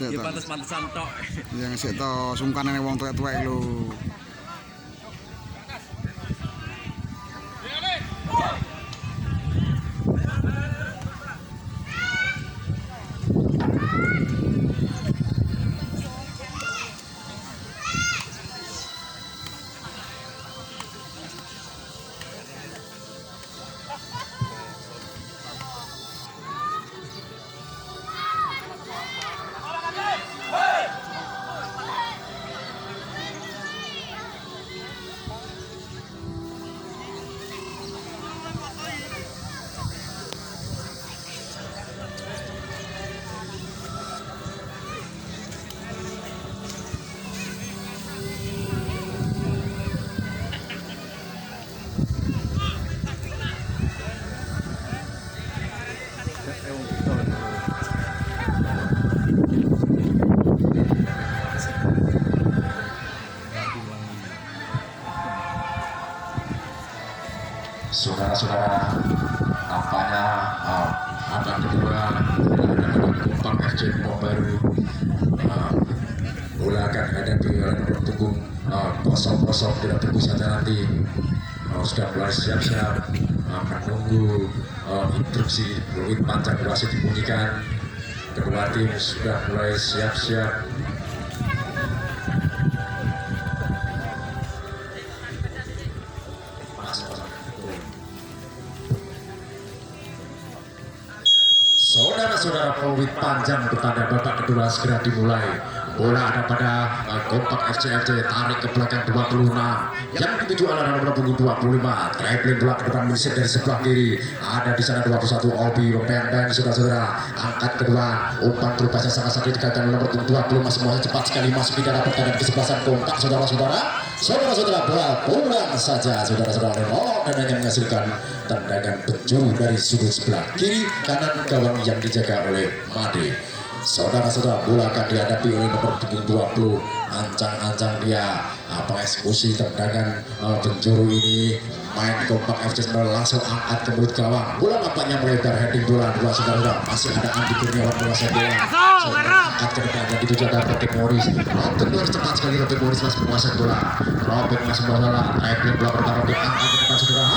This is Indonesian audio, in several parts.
Sik to. pantes-pantesan tok. Yang sik to sungkanane wong tuwek-tuwek lho. Saudara-saudara, nampaknya babak kedua Kompak FC Baru bola akan hadapi oleh nomor punggung 00. Kita tunggu saja nanti. Sudah mulai siap-siap menunggu instruksi peluit panjang wasit dibunyikan. Kedua tim sudah mulai siap-siap. Saudara-saudara, peluit panjang kepada babak kedua segera dimulai. Bola ada pada Kompak FC tarik ke belakang 26. Yang dituju adalah nomor punggung 25. Dribbling bola ke depan Miset dari sebelah kiri. Ada di sana 21 Obi membayang-bayang saudara-saudara. Angkat kedua, umpan berubahnya sangat-sangat digagalkan nomor punggung 20. Masih cepat sekali masuk di dalam pertandingan kesebelasan Kompak saudara-saudara. Saudara-saudara, bola pulang saja saudara-saudara. Dan hanya menghasilkan tendangan penjuru dari sudut sebelah kiri kanan gawang yang dijaga oleh Made. Saudara-saudara, bola akan dihadapi oleh nomor punggung 20. Ancang-ancang dia eksekusi tendangan penjuru ini. Main Kompak FC langsung angkat ke mulut gawang. Bola nampaknya melebar, heading bola dua saudara. Masih ada Andi Kurniawan menguasai bola. Angkat ke depan dan dituju ada Robert Morris. Robert cepat sekali, Robert Morris masih menguasai bola. Robert masih bola. Dribbling bola pertama Robert angkat ke depan saudara.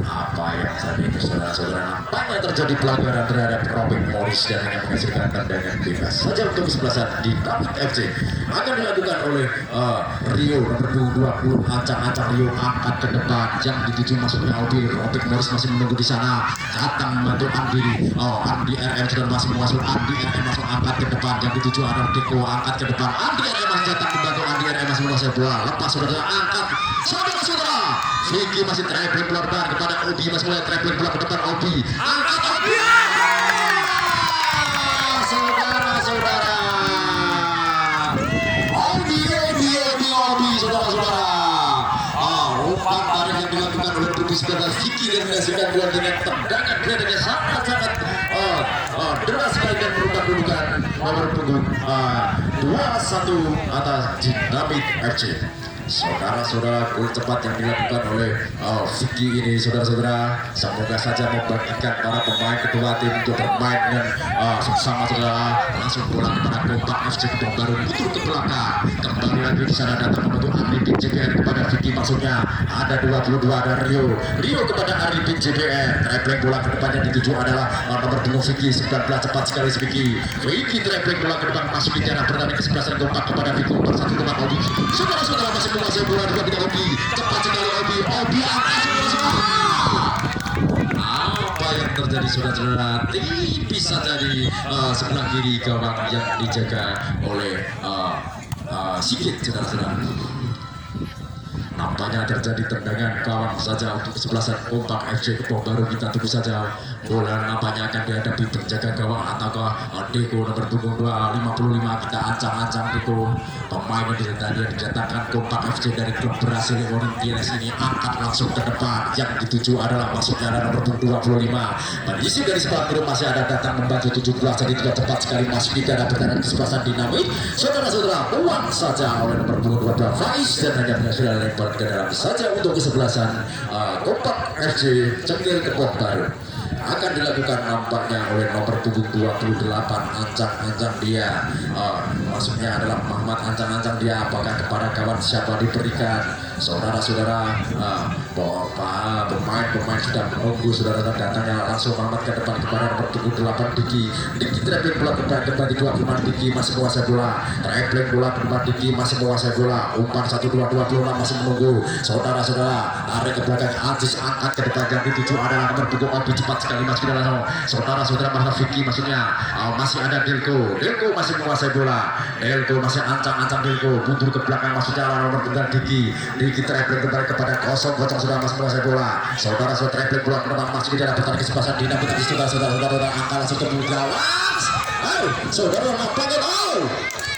Apa yang saat itu saudara-saudara, nampaknya terjadi pelanggaran terhadap Robert Morris dan hanya menghasilkan tendangan bebas saja untuk kesebelasan di Kompak FC. Akan dilakukan oleh Rio nomor 20. Ancang-ancang Rio angkat ke depan yang dituju masuknya Obi. Robert Morris masih menunggu di sana. Datang membantu Andi. Andi RM sudah masih masuk. Andi RM masuk angkat ke depan yang dituju arah Deko angkat ke depan. Andi RM masih datang membantu. Andi RM masih menguasai bola. Lepas saudara angkat. Saudara-saudara, Vicky masih dribbling bola depan kepada Obi, masih mulai dribbling bola ke depan Obi. Angkat Obi. Saudara-saudara. Obi, saudara-saudara. Umpan tarik yang dilakukan oleh Budi Sebentar Vicky dan menghasilkan bola dengan tendangan yang sangat-sangat deras sekali dan merubah kedudukan nomor punggung 21 atas Dinamit FC. Saudara-saudara, gol cepat yang dilakukan oleh Vicky ini saudara-saudara semoga saja membagikan para pemain kedua tim untuk bermain dengan sama saudara. Langsung bola kepada Kompak FC Kebon Baru, putar ke belakang, kembali lagi di sana datang membantu Arifin JBR kepada Vicky, maksudnya ada 22 ada Rio kepada Arifin JBR. Dribbling bola ke depannya dituju adalah nomor punggung Vicky 19, cepat sekali Vicky dribbling bola ke depan masuk di daerah pertandingan kesebelasan Kompak kepada Vicky bersatu dengan Obi. Saudara-saudara, masih menguasai bola juga tidak Obi, cepat sekali Obi angkat saudara-saudara. Apa yang terjadi saudara-saudara, tipis saja di sebelah kiri gawang yang dijaga oleh Sigit saudara-saudara. Nampaknya terjadi tendangan gawang saja untuk kesebelasan Kompak FC Kebon Baru. Kita tunggu saja bola nampaknya akan dihadapi penjaga gawang ataukah Deko nomor punggung 255. Kita ancang-ancang Deko, pemain yang tadi didatangkan Kompak FC dari klub Brasil Corinthians ini angkat langsung ke depan. Yang dituju adalah masuknya ada nomor punggung 25. Berisi dari sebelah grup masih ada datang membantu 17, jadi tidak cepat sekali masuk di dalam pertandingan kesebelasan Dinamit. Saudara-saudara, uang saja oleh nomor punggung 12 Faiz dan hanya sudah lempar ke dalam saja untuk kesebelasan Kompak FC Cengkir Kebon Baru. akan dilakukan nampaknya oleh nomor punggung 28 ancang-ancang dia. Maksudnya adalah Muhammad ancang-ancang dia. Apakah kepada kawan siapa diberikan? Saudara-saudara, pemain sudah menunggu saudara-saudara datangnya langsung Muhammad ke depan kepada nomor punggung 8 Diki traveling bola kembali 26 Diki masih menguasai bola, traveling bola kembali Diki masih menguasai bola, umpan 1-2-26 masih menunggu. Saudara-saudara, tarik ke belakang Aziz angkat ke depan ganti 7 adalah nomor punggung Obi cepat sekali masuk ke dalam. Saudara-saudara mana Vicky maksudnya masih ada Delko masih menguasai bola, Delko masih ancang-ancang Delko mundur ke belakang maksudnya adalah nomor punggung Diki traveling kembali kepada kosong sudah masih menguasai bola. Saudara-saudara traveling bola ke depan masih tidak dapat kesempatan dinamik tadi saudara-saudara angka langsung ke gawat. Saudara nampaknya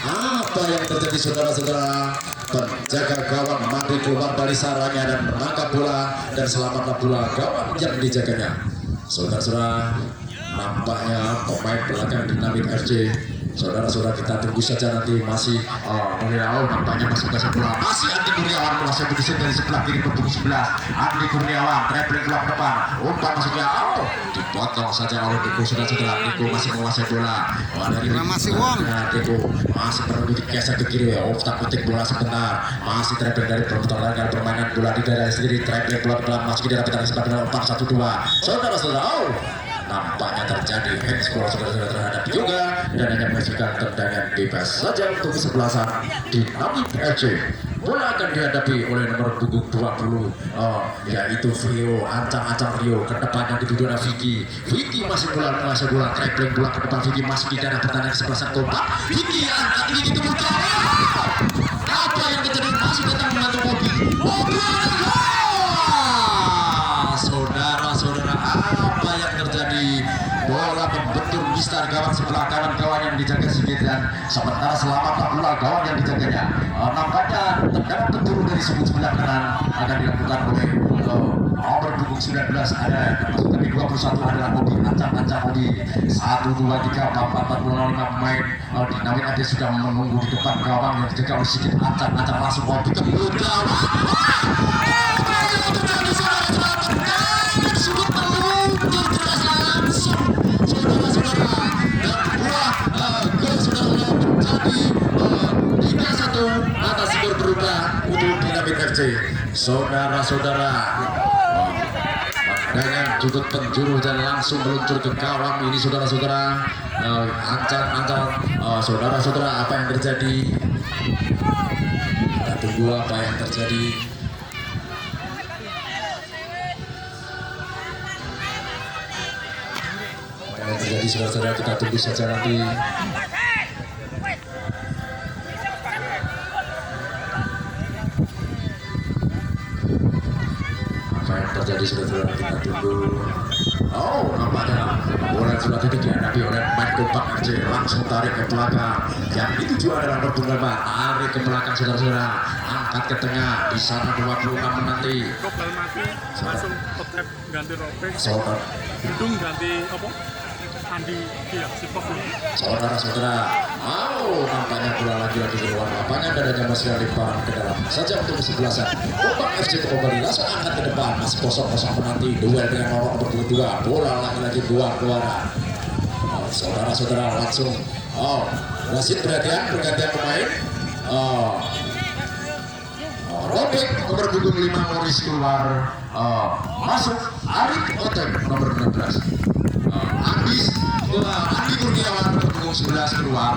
apa yang terjadi saudara-saudara, penjaga gawang mati keluar dari sarangnya dan menangkap bola dan selamatlah bola gawang yang dijaganya. Saudara-saudara, nampaknya pemain belakang Dinamit FC. Saudara-saudara kita tunggu saja nanti masih nampaknya masih menguasai bola. Masih Andi Kurniawan menguasai posisi dari sebelah kiri punggung 11. Andi Kurniawan traveling keluar depan. Umpan maksudnya dipotong saja oleh Diko. Saudara-saudara, Diko masih menguasai bola. Dari masih Wong. Diko masih perlu dikeser ke kiri. Otak-otik bola sebentar. Masih traveling dari perputaran permainan bola di daerah sendiri. Traveling keluar depan masih tidak dapat kesempatan umpan 1-2. Saudara-saudara, nampaknya terjadi handsball saudara-saudara terhadap juga dan hanya menghasilkan tendangan bebas saja untuk kesebelasan Dinamit FC. Bola akan dihadapi oleh nomor punggung 20 yaitu Rio, ancang-ancang Rio. Ke depan yang dituju ada Vicky masih menguasai bola, traveling bola ke depan. Vicky masih di daerah pertahanan kesebelasan kompak. Vicky angkat ini ditunggu apa yang terjadi, masih datang membantu Bobby. Saudara-saudara, apa yang terjadi? Bola membentur mistar gawang sebelah kanan gawang yang dijaga Sigit dan sementara selamatlah bola gawang yang dijaganya. Nampaknya tendangan terturun dari sebelah kanan akan dilakukan oleh nomor punggung 19 ada masuk dari 21 adalah Obi, ancang-ancang Obi. 1, 2, 3, 4, 4, 5 pemain Dinamit ada sudah menunggu di depan gawang yang dijaga oleh Sigit, ancang-ancang langsung Obi ke mulut gawang. Sudah meluncur jelas langsung saudara-saudara, dan buah gol saudara menjadi 3-1 atas skor berubah untuk Dinamit FC. Saudara-saudara, dengan judut penjuru dan langsung meluncur ke gawang ini saudara-saudara, ancang-ancang saudara-saudara, apa yang terjadi? Kita tunggu apa yang terjadi. Yang terjadi saudara-saudara, kita tunggu saja nanti. Apa yang terjadi saudara-saudara, kita tunggu. Nampaknya bola sudah tidak dihadapi oleh pemain kompak FC, langsung tarik ke belakang. Yang dituju adalah nomor 5, tarik ke belakang saudara-saudara, angkat ke tengah. Di sana 26 menanti. Langsung potret ganti robek. Hidung ganti apa? Andi Sipok. Saudara-saudara, nampaknya bola lagi-lagi keluar lapangan dan hanya masih lemparan ke dalam saja untuk kesebelasan. Kompak FC kembali langsung angkat ke depan, masih kosong-kosong menanti duel dengan nomor 22. Bola lagi-lagi keluar-keluaran. Saudara-saudara, langsung wasit pergantian pemain. Robek nomor punggung 5 Morris keluar, masuk Arif Oteng nomor 16. Andi Kurniawan nomor punggung 11 keluar,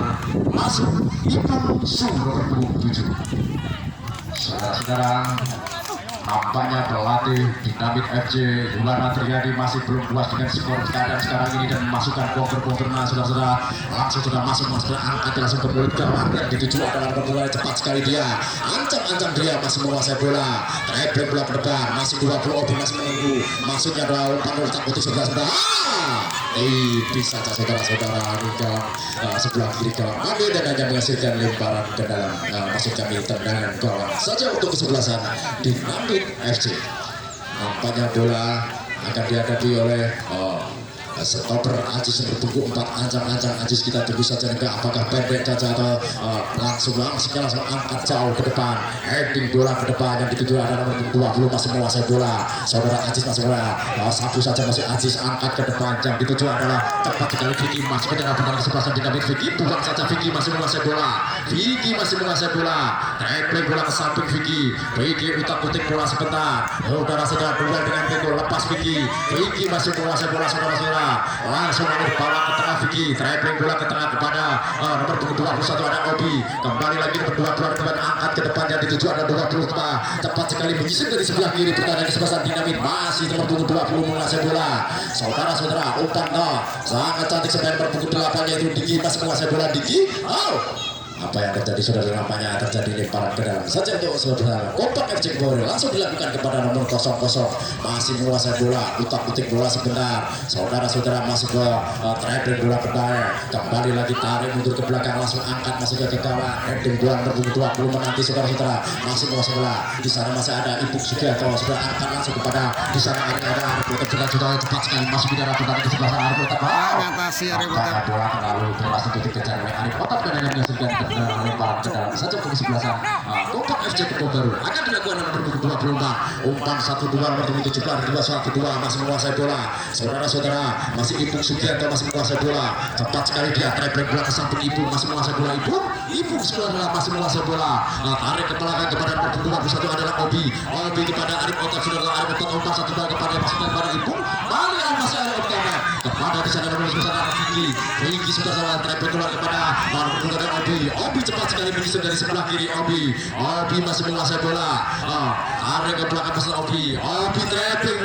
masuk Ipung Su nomor punggung 7. Saudara-saudara, nampaknya pelatih Dinamit FC Yulana Triadi masih belum puas dengan skor keadaan sekarang ini dan memasukkan counter-counter. Saudara-saudara, langsung sudah masuk angkat langsung ke mulut gawang dan dituju adalah bola cepat sekali dia, ancang-ancang dia masih menguasai bola, traveling bola ke depan, masih 20 Obi masih menunggu, masuknya adalah umpan otak putih sebelah. Bisa saja saudara-saudara ke sebelah kiri gawang ambil dan hanya menghasilkan lemparan ke dalam, masuk kami tendangan gawang saja untuk kesebelasan Dinamit FC. Nampaknya bola akan dihadapi oleh Stopper Ajis bertunggu 4 ancang-ancang Ajis, kita tunggu saja enggak apakah pendek saja atau langsung angkat jauh ke depan, heading bola ke depan. Yang dituju adalah nomor 20 masih menguasai bola. Saudara Ajis masih bola, satu saja masih Ajis angkat ke depan. Yang dituju adalah tepat sekali Vicky masuk ke dalam pertahanan kesebelasan dinamik. Vicky buang saja, Vicky masih menguasai bola. Vicky masih menguasai bola, dribbling bola ke samping Vicky. Vicky utak-utik bola sebentar. Saudara sedang duel dengan Tenggo, lepas Vicky. Vicky masih menguasai bola, saudara-saudara. Langsung ambil bola ke tengah Vicky, dribbling bola ke tengah kepada nomor 21 ada Obi. Kembali lagi nomor 22 depan, angkat ke depan. Yang dituju ada 25, tepat sekali menyisir dari sebelah kiri pertahanan kesebelasan dinamit. Masih nomor 20 menguasai bola. Saudara-saudara, umpan sangat cantik sebenarnya nomor 8 yaitu Diki masih menguasai bola. Diki, apa yang terjadi saudara, namanya terjadi lemparan ke dalam saja untuk saudara. Kompak FC Kebonjeruk langsung dilakukan kepada nomor 00, masih menguasai bola, utak-utik bola sebentar. Saudara-saudara masuk ke dribbling bola ke bawah, kembali lagi tarik mundur ke belakang, langsung angkat masuk ke gawang, heading bola nomor 20 menanti saudara-saudara, masih menguasai bola. Di sana masih ada Ibu Sugiarto, sudah angkat langsung kepada di sana ada sudah cepat sekali masuk di dalam pertahanan kesebelasan Arif Otap. Mengatasi Arif Otap. Bola terlalu keras untuk dikejar oleh Arif Otap dan yang menyaksikan lemparan ke dalam saja ke kesebelasan Kompak FC Kebonjeruk akan dilakukan nomor 24. Umpan 1-2 nomor 17 2-1-2 masih menguasai bola. Saudara-saudara, masih Ibu Sugiarto masih menguasai bola. Cepat sekali dia dribbling bola ke samping Ibu, masih menguasai bola. Ibu saudara masih menguasai bola. Tarik ke belakang kepada nomor 21 adalah Obi kepada Arif Otap. Saudara Arif Otap umpan 1-2 kepada Ibu. Balik masih Arif Otap kepada di sana nomor 21 ada Vicky sudah salah dribbling bola kepada Obi cepat sekali menyusun dari sebelah kiri. Obi masih menguasai bola. Tarik ke belakang pasal Obi dribbling.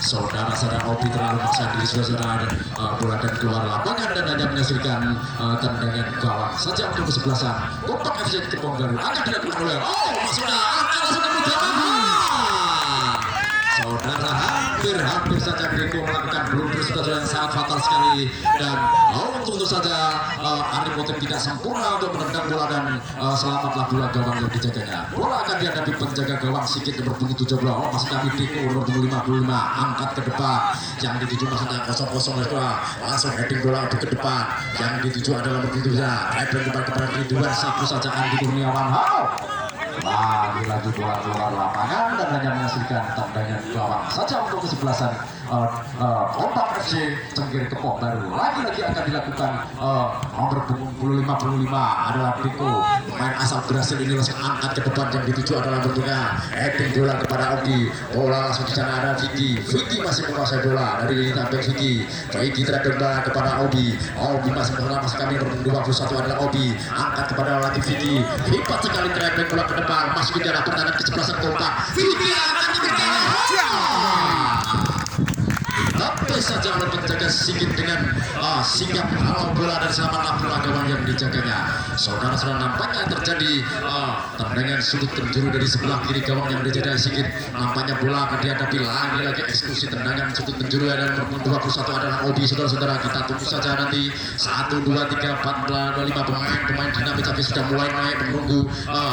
Saudara-saudara, Obi terlalu maksa diri saudara, bola dan keluar lapangan dan hanya menghasilkan tendangan gawang saja untuk kesebelasan Kompak FC Kebonjeruk akan dilakukan oleh sudah angkat langsung ke saudara. Hampir saja Grego melakukan blunder yang sangat fatal sekali dan tentu saja Arif Otap tidak sempurna untuk menendang bola dan selamatlah bola gawang yang dijaganya. Bola akan dihadapi penjaga gawang Sigit nomor 17. Masih kami Diko nomor 55 angkat ke depan. Yang dituju maksudnya 0-0 langsung heading bola ke depan. Yang dituju adalah nomor 7 dribbling kepada Ridwan, satu saja Andi Kurniawan. Lagi bola keluar lapangan dan hanya menghasilkan tendangan gawang saja untuk kesebelasan Kompak FC Cengkir Kebonjeruk. Lagi-lagi akan dilakukan nomor 55 adalah Diko, pemain asal Brasil ini langsung angkat ke depan. Yang dituju adalah bentuknya heading bola kepada Ogi. Bola langsung di sana ada Vicky masih menguasai bola dari lini tampil. Vicky terhadap bola kepada Obi masih menguasai. Masih kami nomor 21 adalah Obi angkat kepada latih Vicky. Hebat sekali dribbling bola ke depan, masuk ke dalam pertahanan kesebelasan Kompak. Vicky akan diberikan tapi saja oleh penjaga Sigit dengan sigap halau bola dan selamatlah bola gawang yang dijaganya. Saudara-saudara, nampaknya terjadi tendangan sudut penjuru dari sebelah kiri gawang yang dijaga Sigit. Nampaknya bola akan dihadapi lagi eksekusi tendangan sudut penjuru dan nomor 21 adalah Obi. Saudara-saudara, kita tunggu saja nanti 1, 2, 3, 4, 5 pemain dinamik tapi sudah mulai naik menunggu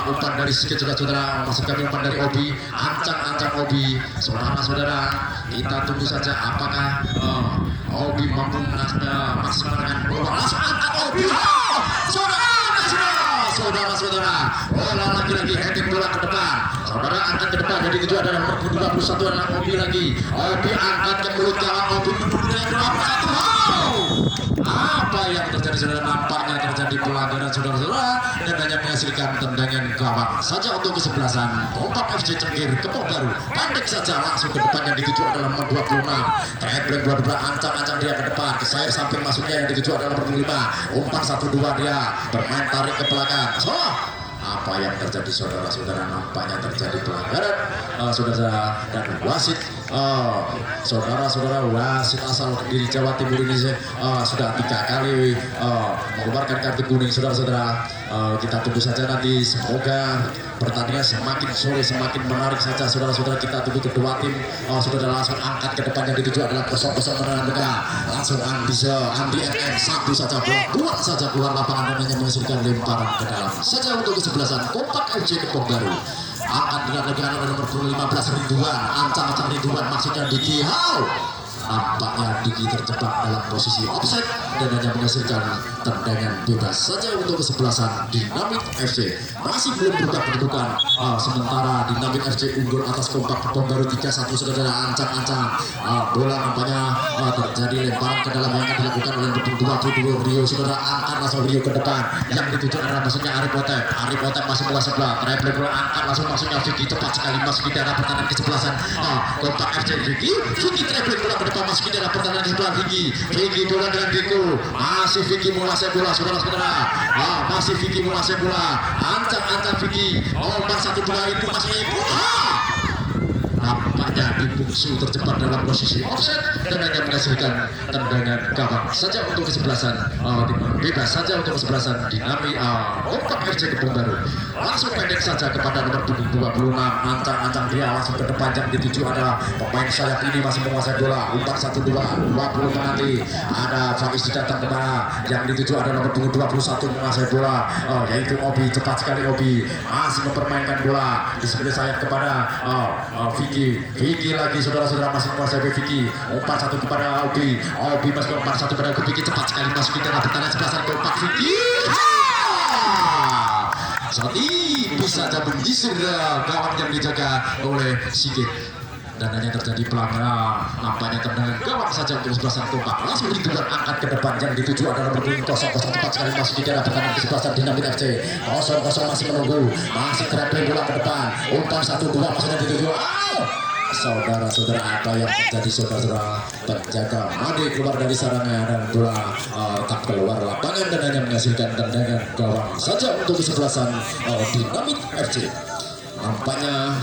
umpan dari Sigit. Saudara-saudara, maksud kami umpan dari Obi, ancang-ancang Obi. Saudara-saudara, kita tunggu saja apakah Obi mampu maksimalkan bola. Langsung angkat Obi. Saudara-saudara, bola lagi-lagi heading bola ke depan. Saudara angkat ke depan, jadi itu adalah nomor 21 adalah Obi lagi. Obi angkat ke mulut gawang. Obi menunduknya berapa satu. Apa yang terjadi saudara? Nampaknya terjadi pelanggaran saudara-saudara dan hanya menghasilkan tendangan gawang saja untuk kesebelasan Kompak FC Cengkir Kebonjeruk. Pendek saja langsung ke depan. Yang dituju adalah nomor 26. Dribbling bola ancang-ancang dia ke depan, ke sayap samping masuknya. Yang dituju adalah nomor 5. Umpan 1-2 dia bermain tarik ke belakang. Apa yang terjadi saudara-saudara? Nampaknya terjadi pelanggaran saudara dan wasit. Saudara-saudara, wasit asal dari Jawa Timur ini sudah 3 kali mengeluarkan kartu kuning. Saudara-saudara, kita tunggu saja nanti, semoga pertandingan semakin sore semakin menarik saja. Saudara-saudara, kita tunggu kedua tim saudara langsung angkat ke depan. Yang dituju adalah 0-0 mereka langsung Andi RM satu saja buat saja keluar lapangan dan hanya menghasilkan lemparan ke dalam saja untuk kesebelasan Kompak FC Kebonjeruk. Akan dilakukan oleh nomor 15 Ridwan, ancang-ancang Ridwan maksudnya Diki. Nampaknya Diki terjebak dalam posisi offside dan hanya menghasilkan tendangan bebas saja untuk kesebelasan Dinamit FC. Masih belum berubah kedudukan, sementara Dinamit FC unggul atas Kompak Pembaru 3-1. Saudara ancang-ancang bola nampaknya terjadi lemparan ke dalam yang akan dilakukan oleh pendukung Rio. Saudara angkat langsung Rio ke depan, yang dituju adalah maksudnya Arif Otep masih bola sebelah, dribbling bola angkat langsung maksudnya Vicky, cepat sekali masuk di daerah pertahanan kesebelasan Kompak FC. Vicky dribbling bola ke depan masuk di daerah pertahanan di sebelah Vicky bola dengan Diko, masih Vicky menguasai bola saudara-saudara, masih Vicky menguasai bola, ancang-ancang Vicky, nomor 1-2 itu masih nampaknya Dibungsu terjebak dalam posisi offset dan hanya menghasilkan tendangan gawang saja untuk kesebelasan bebas saja untuk kesebelasan Dinamit Kompak FC Kebun Baru. Langsung pendek saja kepada nomor punggung 26, ancang-ancang dia langsung ke depan, yang dituju ada pemain sayap ini masih menguasai bola, umpan 1-2 20 nanti ada Faiz datang kemana, yang dituju ada nomor punggung 21 menguasai bola, yaitu Obi, cepat sekali Obi masih mempermainkan bola di sebelah sayap kepada Vicky lagi saudara-saudara, masih menguasai Vicky, umpan 1 kepada Obi masih umpan 1 kepada Vicky, cepat sekali masuk di dalam pertahanan sebelasan Kompak Vicky. Saat ini bisa jatuh di gawang yang dijaga oleh Sigit dan hanya terjadi pelanggaran. Nampaknya tendangan gawang saja untuk kesebelasan Kompak. Langsung ditujukan angkat ke depan, yang dituju adalah nomor 0-0, cepat sekali masuk di daerah pertahanan kesebelasan Dinamit FC. 0-0 masih menunggu, masih dribbling bola ke depan, umpan 1-2 maksudnya dituju. Saudara-saudara, apa yang terjadi saudara-saudara? Penjaga Made keluar dari sarangnya dan bola tak keluar lapangan dan hanya menghasilkan tendangan gawang saja untuk kesebelasan Dinamit FC. Nampaknya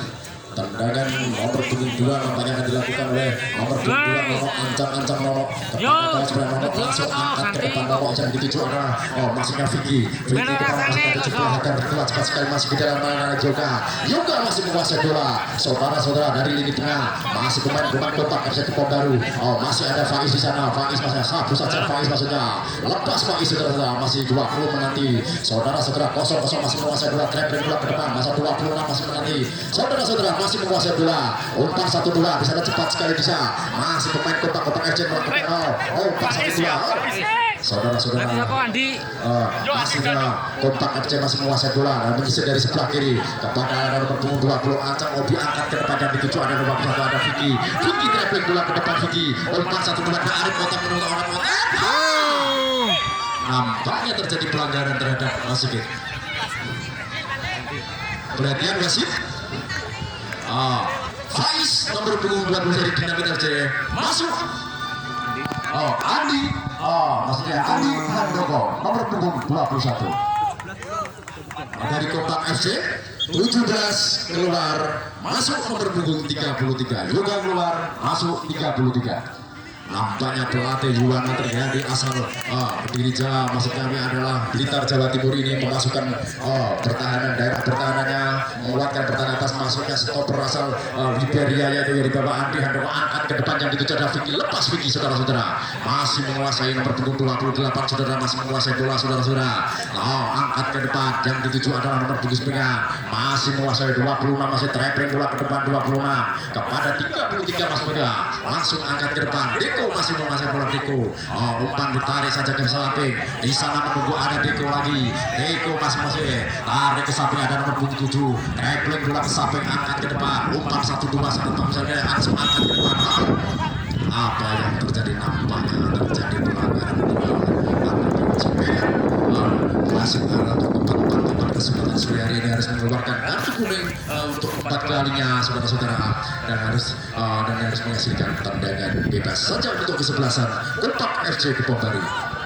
tendangan nomor punggung 2 nampaknya akan dilakukan oleh nomor punggung 2 Nono, ancang-ancang Nono kepada sebelah Nono, langsung angkat ke depan Nono, yang dituju adalah masuknya Vicky ke depan, masih ada sebelah akan berkeluar cepat sekali masih di dalam mainan Yoga masih menguasai bola saudara-saudara dari lini tengah, masih pemain Kompak FC Kebun Baru, masih ada Faiz di sana, Faiz masih sabu saja, Faiz maksudnya lepas Faiz saudara-saudara, masih 20 menanti saudara-saudara, 0-0 masih menguasai bola, dribbling bola ke depan, masa 26 masih menanti saudara-saudara, masih menguasai bola, umpan 1-2 bisa cepat sekali bisa, masih pemain Kompak FC melakukan umpan 1-2 saudara-saudara, masih Kompak FC masih menguasai bola dan menyisir dari sebelah kiri kepada nomor punggung 20 ancang Obi, angkat ke depan, yang dituju ada nomor 1 ada Vicky dribbling bola ke depan, Vicky umpan 1-2 ke Arif Otep menunggu orang Otep. Nampaknya terjadi pelanggaran terhadap Wasit. Perhatian wasit. Faiz nomor punggung 20 dari Dinamit FC masuk. Andi, maksudnya Andi Handoko nomor punggung 21 dari Kompak FC 17 keluar, masuk nomor punggung 33 Yoga keluar, masuk 33. Nampaknya pelatih Yuwana terjadi asal berdiri Jawa, maksud kami adalah Blitar Jawa Timur ini memasukkan pertahanan, daerah pertahanannya menguatkan pertahanan atas, masuknya stopper asal Liberia yaitu dari bawah Andi Handoko, angkat ke depan, yang dituju ada Vicky, lepas Vicky saudara-saudara, masih menguasai nomor punggung 28 saudara, masih menguasai bola saudara-saudara, angkat ke depan, yang dituju adalah nomor punggung 9 masih menguasai 26, masih dribbling bola ke depan 26 kepada 33 mas muda, langsung angkat ke depan, Diko masih menguasai bola Diko, umpan ditarik saja ke samping, di sana menunggu ada Diko lagi, Diko masih tarik ke samping, ada nomor punggung 7 dribbling bola ke samping, angkat ke depan, umpan 1-2 misalnya langsung angkat ke depan. Apa yang terjadi? Nampaknya terjadi pelanggaran masih untuk tempat kesempatan sore hari ini harus mengeluarkan kartu kuning untuk 4 kalinya saudara-saudara, dan harus menghasilkan tendangan bebas saja untuk kesebelasan Kompak FC Kebun Baru.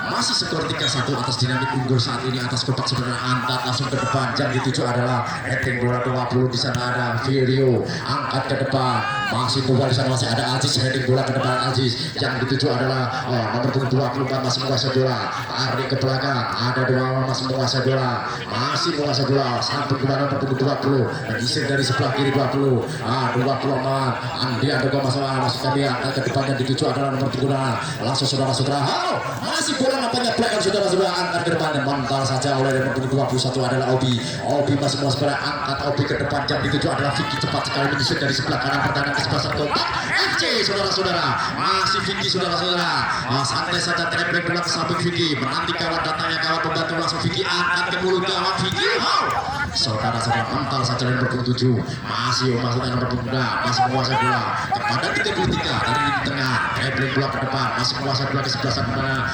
Masih skor 3-1 atas Dinamit unggul saat ini atas Kompak saudara, angkat langsung ke depan, yang dituju adalah heading bola 20, di sana ada Virio, angkat ke depan, masih bola di sana, masih ada Aziz, heading bola ke depan Aziz, yang dituju adalah nomor 24 masih menguasai bola, tarik ke belakang, ada dua masih menguasai bola, sampai ke nomor 20, mengisi dari sebelah kiri 20 aman, Andi Andoko masih kami angkat ke depan, yang dituju adalah nomor 3, langsung saudara-saudara, masih bola nampaknya belakang saudara-saudara angkat ke depan dan mental saja oleh nomor punggung 21 adalah Obi. Obi masih mau sebelah angkat Obi ke depan, yang dituju adalah Vicky cepat sekali menyusun dari sebelah kanan pertahanan kesebelasan Kompak FC saudara-saudara. Masih Vicky saudara-saudara. Santai saja traveling bola ke samping Vicky, menanti kawan datangnya kawan pembantu langsung Vicky angkat ke mulut gawang Vicky. Saudara-saudara mental saja oleh nomor punggung 7 masih memasukkan nomor punggung masih menguasai bola kepada 33 dari di tengah, traveling bola ke depan masih menguasai bola ke sebelah sana.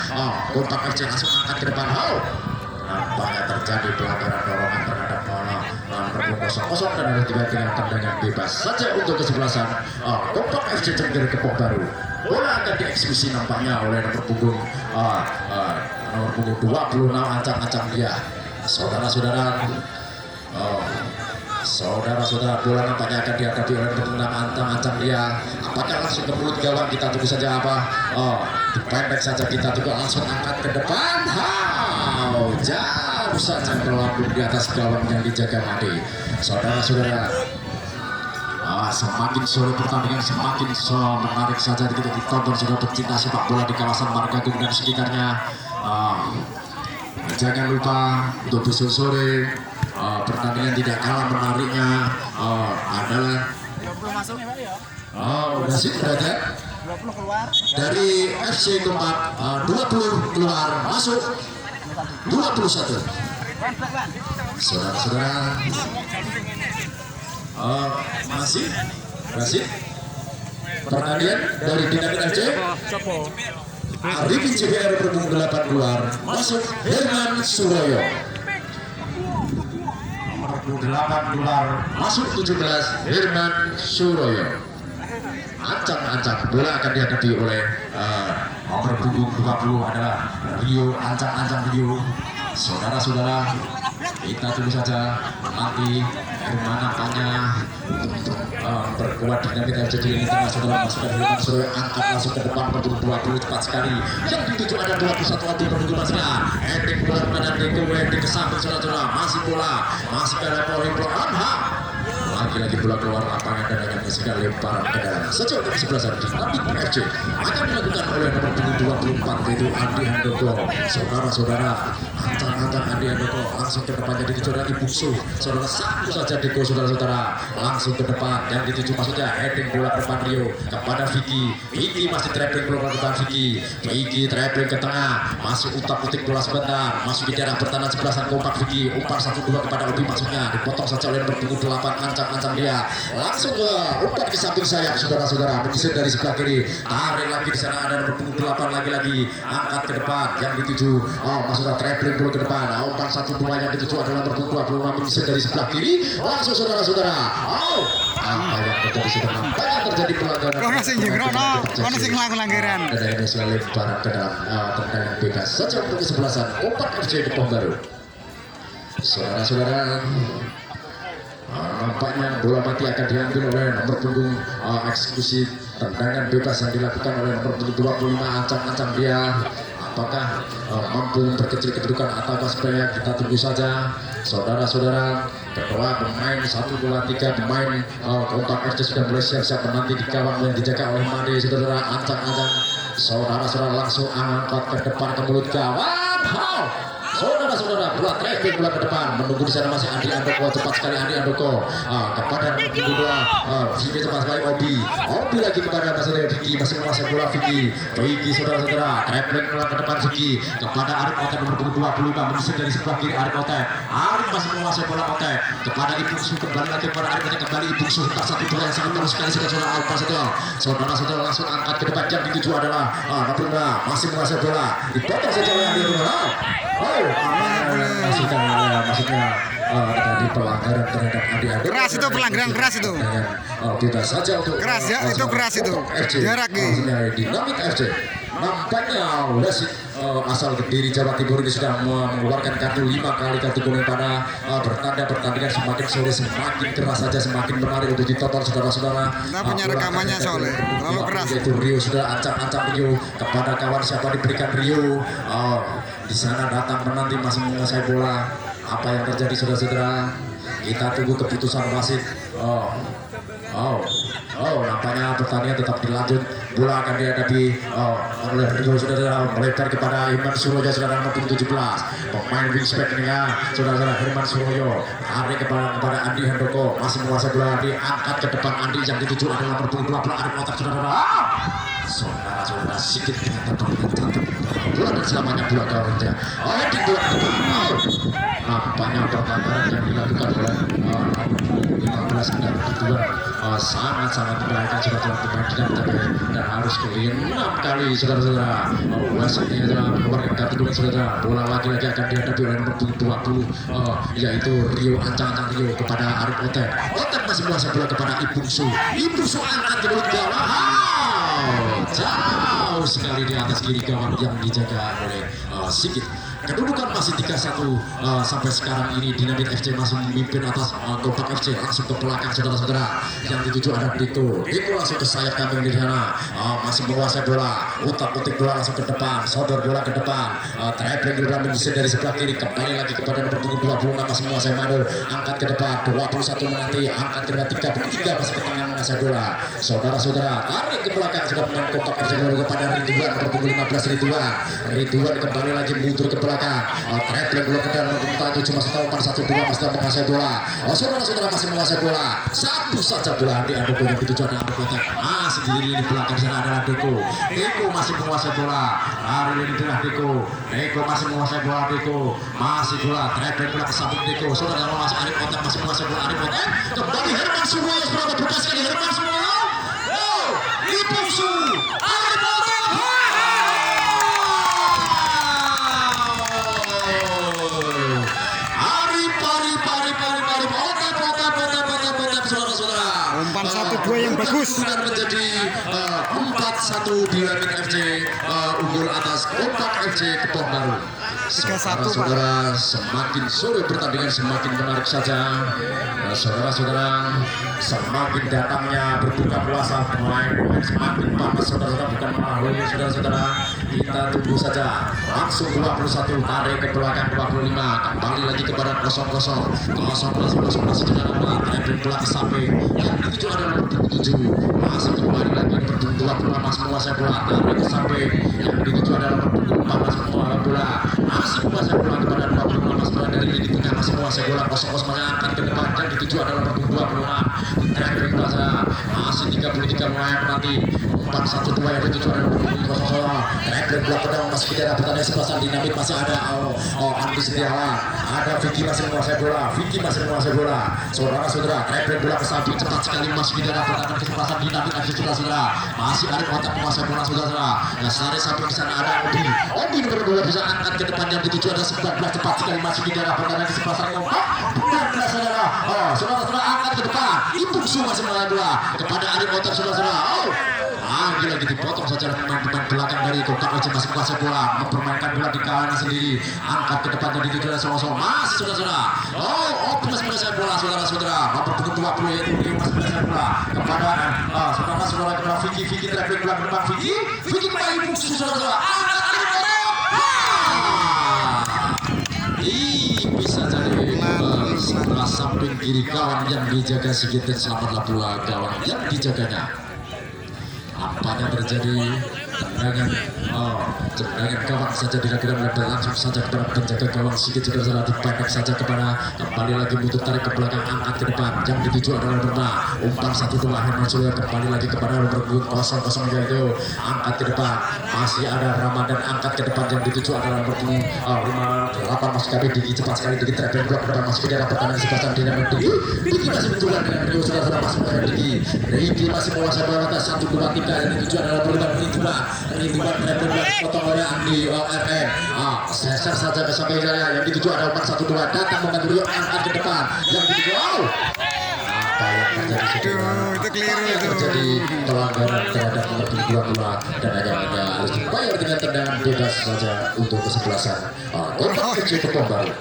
Kompak FC langsung angkat ke depan. Nampaknya terjadi pelanggaran dorongan terhadap nomor 00 dan ada tiga tendangan bebas saja untuk kesebelasan Kompak FC Cenggiri Kepok Baru. Bola akan dieksekusi nampaknya oleh nomor punggung 26 ancang-ancang dia. Saudara-saudara, saudara-saudara, bola nampaknya akan dihadapi oleh nomor 6 ancang-ancang dia. Apakah langsung ke mulut gawang? Kita tunggu saja apa. Dipendek saja, kita juga langsung angkat ke depan. Jauh saja melambung di atas gawang yang dijaga Made. Saudara-saudara, semakin sore pertandingan semakin menarik saja kita ditonton sudah pecinta sepak bola di kawasan Margagung dan sekitarnya. Jangan lupa untuk besok sore pertandingan tidak kalah menariknya adalah 20 masuk ya Pak ya? Nasib berada 20 keluar dari FC Kompak, 20 keluar masuk 21. Saudara-saudara, masih pertandingan dari Dinamit FC. Arifin CBR berpunggung 8 keluar masuk Herman Suroyo. Nomor 8 keluar masuk 17 Herman Suroyo. Ancang-ancang bola akan dihadapi oleh nomor punggung 20 adalah Rio, ancang-ancang Rio. Saudara-saudara, kita tunggu saja nanti bagaimana nampaknya berkuat Dinamit FC ini tengah saudara masukkan Herman Suroyo, angkat langsung ke depan punggung 20 cepat sekali. Yang dituju ada 21 waktu menunggu masnya. Heading bola kepada Deko, heading ke samping saudara-saudara, masih bola masih ke level lagi-lagi bola keluar lapangan dan akan disegar lemparan ke dalam. Sejauh dari sebelah sana Dinamit FC akan dilakukan oleh nomor punggung 24 yaitu Andi Handoko. Saudara-saudara, ancang-ancang Andi Handoko langsung ke depan jadi dituju dari Buksu. Saudara satu saja Deko saudara-saudara langsung ke depan yang dituju maksudnya heading bola ke depan Rio kepada Vicky. Vicky masih traveling bola ke depan Vicky. Vicky traveling ke tengah masih utak-utik bola sebentar masuk di daerah pertahanan sebelah sana Kompak. Vicky umpan 1-2 kepada Obi maksudnya dipotong saja oleh nomor punggung 8 ancang dia langsung ke umpan ke samping sayap saudara-saudara menyisir dari sebelah kiri, tarik lagi di sana ada nomor punggung 8 lagi angkat ke depan yang dituju maksudnya traveling bola ke depan umpan 1-2 yang dituju adalah nomor punggung 26 menyisir dari sebelah kiri langsung saudara-saudara apa yang terjadi sudah nampaknya terjadi pelanggaran Kono sing langgaran. dan akhirnya selalu lemparan ke dalam tendangan bebas saja untuk kesebelasan Kompak FC Kepok Baru. Saudara-saudara, nampaknya bola mati akan diambil oleh nomor punggung eksekusi tendangan bebas yang dilakukan oleh nomor punggung 25 ancang-ancang dia. Apakah mampu memperkecil kedudukan ataukah sebenarnya kita tunggu saja. Saudara-saudara, kedua pemain 1-2-3 pemain Kompak FC sudah mulai siap-siap menanti di gawang yang dijaga oleh Made. Saudara, ancang-ancang saudara-saudara langsung angkat ke depan ke mulut gawang. Saudara-saudara, bola tracking bola ke depan menunggu di sana masih Andi Andoko, cepat sekali Andi Andoko kepada nomor 2 Vicky cepat sekali Obi lagi kepada masalah Vicky masih menguasai bola Vicky saudara-saudara tracking bola ke depan Vicky kepada Arif Otep nomor 25 menyisir dari sebelah kiri Arif Otep masih menguasai bola Otep kepada Ibungsu kembali lagi kepada Arif Otep kembali Ibungsu tak 1-2 yang sangat terus sekali saudara-saudara langsung angkat ke depan yang dituju adalah nomor 5 masih menguasai bola dipotong saja oleh Andi Andoko. Maksudnya tadi pelanggaran terhadap Andi Andoko. Keras itu pelanggaran keras itu. Bebas saja untuk keras ya, itu keras itu. Jarak Dinamit FC. Nampaknya wasit asal Kediri Jawa Timur ini sudah mengeluarkan kartu 5 kali kartu kuning pada bertanda pertandingan semakin sore semakin keras saja semakin menarik untuk ditonton saudara-saudara. Kita punya rekamannya soalnya terlalu keras. Itu Rio sudah ancam-ancam Rio kepada kawan siapa diberikan Rio. Di sana datang menanti masih menguasai bola. Apa yang terjadi saudara-saudara? Kita tunggu keputusan wasit. Oh, nampaknya pertandingan tetap berlanjut. Bola akan dihadapi oleh Rio saudara, melebar kepada Herman Suroyo saudara nomor 17. Pemain wingback ini ya saudara Herman Suroyo. Tarik kepada Andi Handoko, masih menguasai bola, diangkat ke depan Andi yang dituju adalah nomor 22 ada kotak saudara. Saudara sedikit bola dan selamanya bola gawangnya. Di bola nampaknya pertandingan yang dilakukan oleh 15 dan kedua sangat membahayakan saudara pemain dan harus keliling 6 kali saudara-saudara. Wasitnya adalah mengeluarkan kartu kuning saudara. Bola lagi-lagi akan dihadapi oleh nomor 20 yaitu Rio Ancang Rio kepada Arif Otet. Otet masih menguasai bola kepada Ibungsu angkat ke gawang. Jauh sekali di atas kiri gawang yang dijaga oleh Sigit. Kedudukan masih 3-1 sampai sekarang ini. Dinamit FC masih memimpin atas Kompak FC. Langsung ke belakang saudara-saudara. Yang dituju ada Diko langsung ke sayap kambing di sana. Masih menguasai bola. Utak-utik bola langsung ke depan. Sodor bola ke depan. Traveling bola mengisi dari sebelah kiri. Kembali lagi kepada nomor 26 masih menguasai Mado. Angkat ke depan. 21 menanti. Angkat ke depan 33 masih ke tengah menguasai bola. Saudara-saudara tarik ke belakang sudah pemain Kompak FC kepada Ridwan nomor 15 Ridwan kembali lagi mundur ke belakang. Traveling bola ke dalam nomor 7 masih tahu 4-1-2 masih menguasai bola. Saudara-saudara masih menguasai bola. Satu saja bola di Andoko yang dituju adalah Andoko masih diri di belakang sana adalah Deko masih menguasai bola. Hari ini adalah Deko masih menguasai bola. Masih bola traveling bola ke samping Deko. Saudara masih Arif Otak masih menguasai bola. Arif Otak kembali Herman Suroyo seberapa buka sekali Herman Suroyo. Ibungsu Arif Otak. Umpan 1-2 yang bagus. Sudah menjadi 4-1 Dinamit FC unggul atas Kompak FC Kepong Baru. 3-1 saudara, semakin sore pertandingan semakin menarik saja. Saudara-saudara, semakin datangnya berbuka puasa pemain semakin panas saudara-saudara, bukan malah saudara-saudara. Kita tunggu saja. Langsung 21 tarik ke belakang 25 kembali lagi kepada 0-0 saudara. Traveling bola ke samping yang dituju adalah nomor 27 masih kembali lagi nomor 22 masih menguasai bola. Tarik ke samping yang dituju adalah nomor 24 masih menguasai bola. Masih menguasai bola kepada 25 masih bola dari lini tengah masih menguasai bola. 0-0 mengangkat ke depan yang dituju adalah nomor 26 traveling bola masih 33 mulai nanti 4-1-2 yang dituju adalah nomor 0-0 traveling bola pedang masih tidak ada pertandingan sepasang Dinamit masih ada Andi Setiawan ada Vicky masih menguasai bola. Saudara-saudara traveling bola ke samping cepat sekali masih tidak ada pertandingan kesempatan Dinamit saudara-saudara masih ada Otak menguasai bola saudara-saudara. Nah sari samping sana ada Obi nomor 2 bisa angkat ke depan yang dituju ada 19 cepat sekali masih tidak ada pertandingan kesempatan benar saudara. Saudara-saudara angkat ke depan Ibungsu masih menguasai bola kepada Arif Otak saudara-saudara. Lagi dipotong saja pemain belakang dari Kompak FC masih menguasai bola mempermainkan bola di kawanan sendiri. Angkat ke depan dari itu sama-sama masih saudara-saudara. Obi masih menguasai bola saudara-saudara. Nomor 20 yaitu Rio masih menguasai bola kepada saudara-saudara kepada Vicky traveling bola ke depan Vicky kembali Ibungsu saudara-saudara. Angkat Arif Otak. Bisa jadi setelah samping kiri gawang yang dijaga Sigit dan selamatlah bola gawang yang dijaganya. Apanya terjadi tendangan gawang saja dilakukan oleh langsung saja kepada penjaga gawang Sigit juga salah dipendek saja kepada kembali lagi butuh tarik ke belakang angkat ke depan yang dituju adalah nomor umpan 1-2 Herman Suroyo kembali lagi kepada nomor 0-0 yaitu angkat ke depan masih ada Ramadan angkat ke depan yang dituju adalah nomor 58 masih kami Diki cepat sekali Diki traveling bola ke depan masih tidak ada pertandingan sepasang Dinamit Diki masih mencoba dengan Rio saudara masih mencoba Diki masih menguasai bola 1-2-3 yang dituju adalah perubahan Ridwan traveling bola potong oleh Andi RM. Seser saja ke samping saya yang dituju ada 4-1-2 datang membantu Rio angkat ke depan yang dituju apa yang terjadi Itu keliru itu. terjadi pelanggaran terhadap nomor 22 dan hanya harus dibayar dengan tendangan bebas saja untuk kesebelasan Kompak FC Kepong Baru.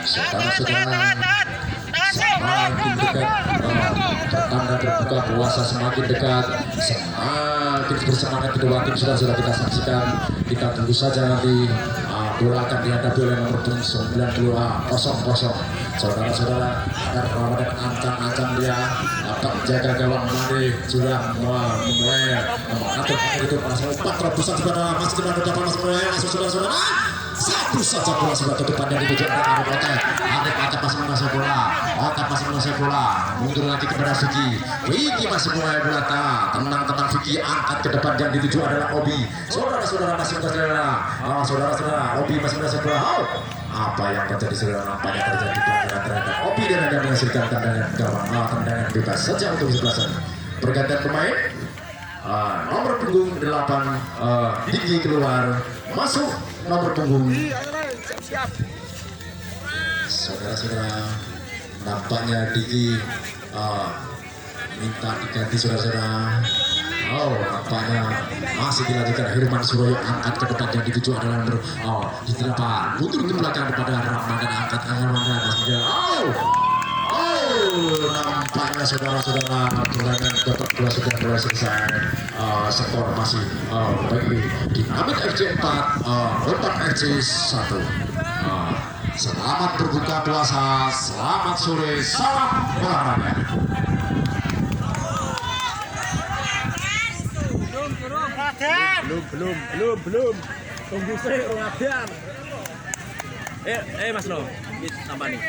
Saudara-saudara semakin dekat tanda berbuka puasa semakin dekat semakin bersemangat kedua tim sudah kita saksikan kita tunggu saja nanti bola akan dihadapi oleh nomor 90. Saudara-saudara, ada Ramadan ancang-ancang dia dapat menjaga gawang Mane sudah mulai mengatur itu pasal 4 terobosan saudara masih di mana dapat masuk mulai masuk saudara-saudara. Satu saja bola sudah tutupan yang dituju oleh Arif Otet. Arif Otet masih menguasai bola. Otet masih menguasai bola. Mundur lagi kepada Vicky. Vicky masih mulai bola. Tenang Vicky, angkat ke depan yang dituju adalah Obi. Saudara-saudara masih menguasai bola. Saudara-saudara, Obi masih menguasai bola. Apa yang terjadi saudara? Apa yang terjadi pelanggaran terhadap Obi dan ada menghasilkan tendangan gawang, tendangan bebas saja untuk kesebelasan. Pergantian pemain. Nomor punggung 8 Diki keluar, masuk nomor punggung. Saudara-saudara, nampaknya Diki minta diganti saudara-saudara. Nampaknya masih dilanjutkan. Hirman Suroyo angkat ke depan yang dituju adalah nomor di 8. Mundur ke belakang kepada Ramadan, angkat Ramadan. Nampaknya saudara-saudara pertandingan babak kedua sudah mulai selesai. Skor masih bagi Dinamit FC 4, Unpad FC 1. Selamat berbuka puasa, selamat sore, salam olahraga. Belum. Tunggu saya Ramadan. Mas Lo, tambah nih.